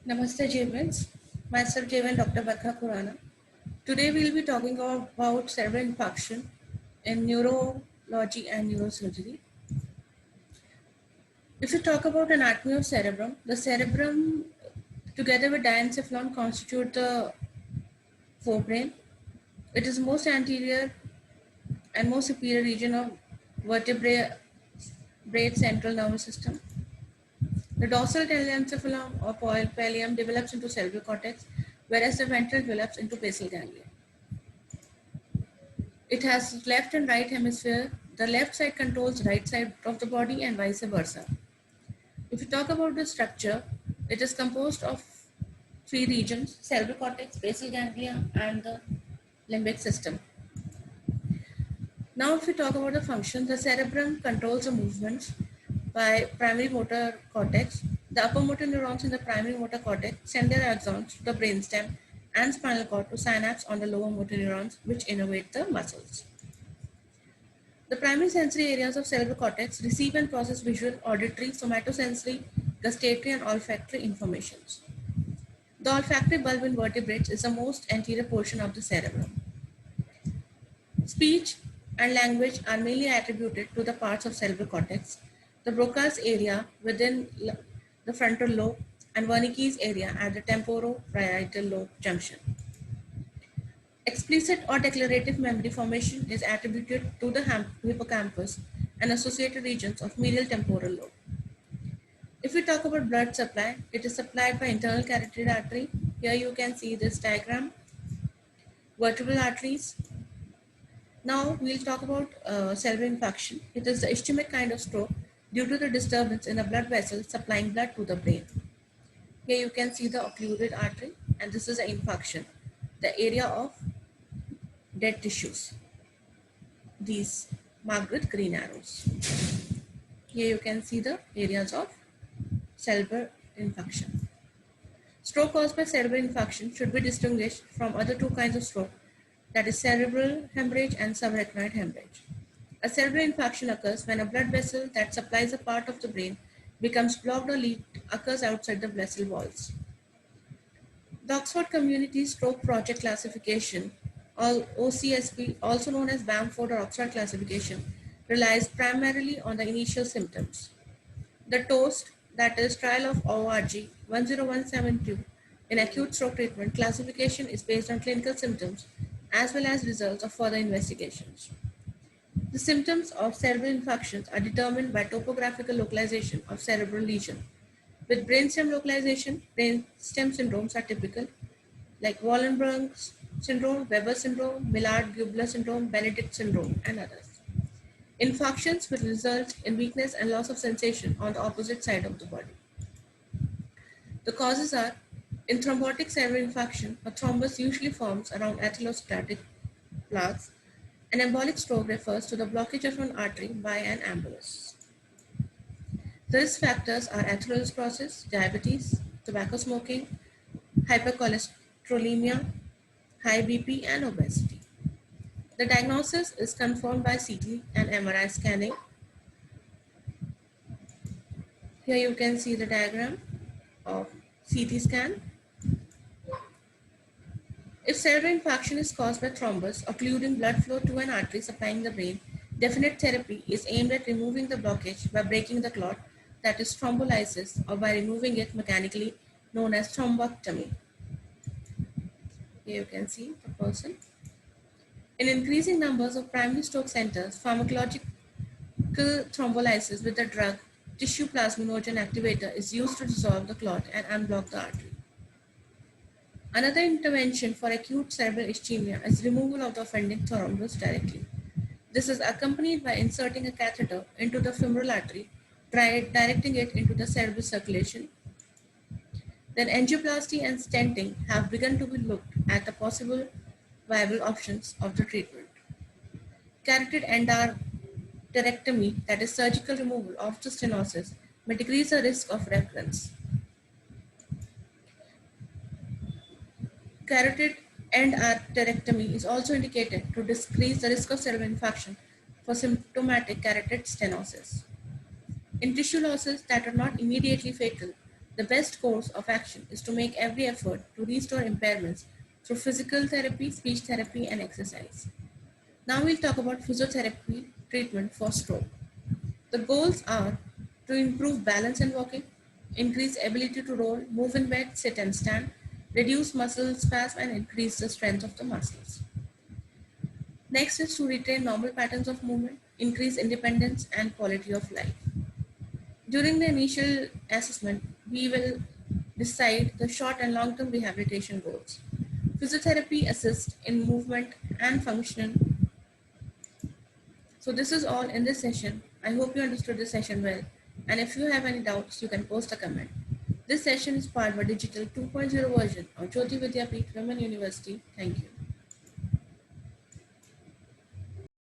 Namaste Javens, myself Javen Dr. Bakha Khurana. Today we will be talking about cerebral infarction in neurology and neurosurgery. If you talk about anatomy of cerebrum, the cerebrum together with diencephalon constitute the forebrain. It is most anterior and most superior region of vertebrate central nervous system. The dorsal telencephalon or pallium develops into cerebral cortex, whereas the ventral develops into basal ganglia. It has left and right hemisphere. The left side controls right side of the body and vice versa. If you talk about the structure, it is composed of three regions: cerebral cortex, basal ganglia, and the limbic system. Now, if we talk about the function, the cerebrum controls the movements by primary motor cortex. The upper motor neurons in the primary motor cortex send their axons to the brainstem and spinal cord to synapse on the lower motor neurons, which innervate the muscles. The primary sensory areas of cerebral cortex receive and process visual, auditory, somatosensory, gustatory, and olfactory informations. The olfactory bulb in vertebrates is the most anterior portion of the cerebrum. Speech and language are mainly attributed to the parts of cerebral cortex, the Broca's area within the frontal lobe, and Wernicke's area at the temporoparietal lobe junction. Explicit or declarative memory formation is attributed to the hippocampus and associated regions of medial temporal lobe. If we talk about blood supply, it is supplied by internal carotid artery. Here you can see this diagram, vertebral arteries. Now we'll talk about cerebral infarction. It is the ischemic kind of stroke due to the disturbance in the blood vessel supplying blood to the brain. Here you can see the occluded artery, and this is an infarction, the area of dead tissues. These marked with green arrows. Here you can see the areas of cerebral infarction. Stroke caused by cerebral infarction should be distinguished from other two kinds of stroke, that is cerebral hemorrhage and subarachnoid hemorrhage. A cerebral infarction occurs when a blood vessel that supplies a part of the brain becomes blocked or leaked, occurs outside the vessel walls. The Oxford Community Stroke Project Classification, or OCSP, also known as Bamford or Oxford Classification, relies primarily on the initial symptoms. The TOAST, that is Trial of ORG 10172, in acute stroke treatment classification is based on clinical symptoms as well as results of further investigations. The symptoms of cerebral infarctions are determined by topographical localization of cerebral lesion. With brainstem localization, brainstem syndromes are typical, like Wallenberg syndrome, Weber syndrome, Millard-Gubler syndrome, Benedict syndrome, and others. Infarctions will result in weakness and loss of sensation on the opposite side of the body. The causes are, in thrombotic cerebral infarction, a thrombus usually forms around atherosclerotic plaques. An embolic stroke refers to the blockage of an artery by an embolus. The risk factors are atherosclerosis, diabetes, tobacco smoking, hypercholesterolemia, high BP, and obesity. The diagnosis is confirmed by CT and MRI scanning. Here you can see the diagram of CT scan. If cerebral infarction is caused by thrombus, occluding blood flow to an artery supplying the brain, definite therapy is aimed at removing the blockage by breaking the clot, that is thrombolysis, or by removing it mechanically, known as thrombectomy. Here you can see the person. In increasing numbers of primary stroke centers, pharmacological thrombolysis with the drug tissue plasminogen activator is used to dissolve the clot and unblock the artery. Another intervention for acute cerebral ischemia is removal of the offending thrombus directly. This is accompanied by inserting a catheter into the femoral artery, directing it into the cerebral circulation. Then angioplasty and stenting have begun to be looked at the possible viable options of the treatment. Carotid endarterectomy, that is surgical removal of the stenosis, may decrease the risk of recurrence. Carotid endarterectomy is also indicated to decrease the risk of cerebral infarction for symptomatic carotid stenosis. In tissue losses that are not immediately fatal, The best course of action is to make every effort to restore impairments through physical therapy, speech therapy, and exercise. Now we'll talk about physiotherapy treatment for stroke. The goals are to improve balance and walking, increase ability to roll, move in bed, sit and stand, reduce muscle spasm, and increase the strength of the muscles. Next is to retain normal patterns of movement, increase independence and quality of life. During the initial assessment, we will decide the short and long-term rehabilitation goals. Physiotherapy assists in movement and function. So this is all in this session. I hope you understood this session well. And if you have any doubts, you can post a comment. This session is powered by Digital 2.0 version of Jyoti Vidyapeeth Women University. Thank you.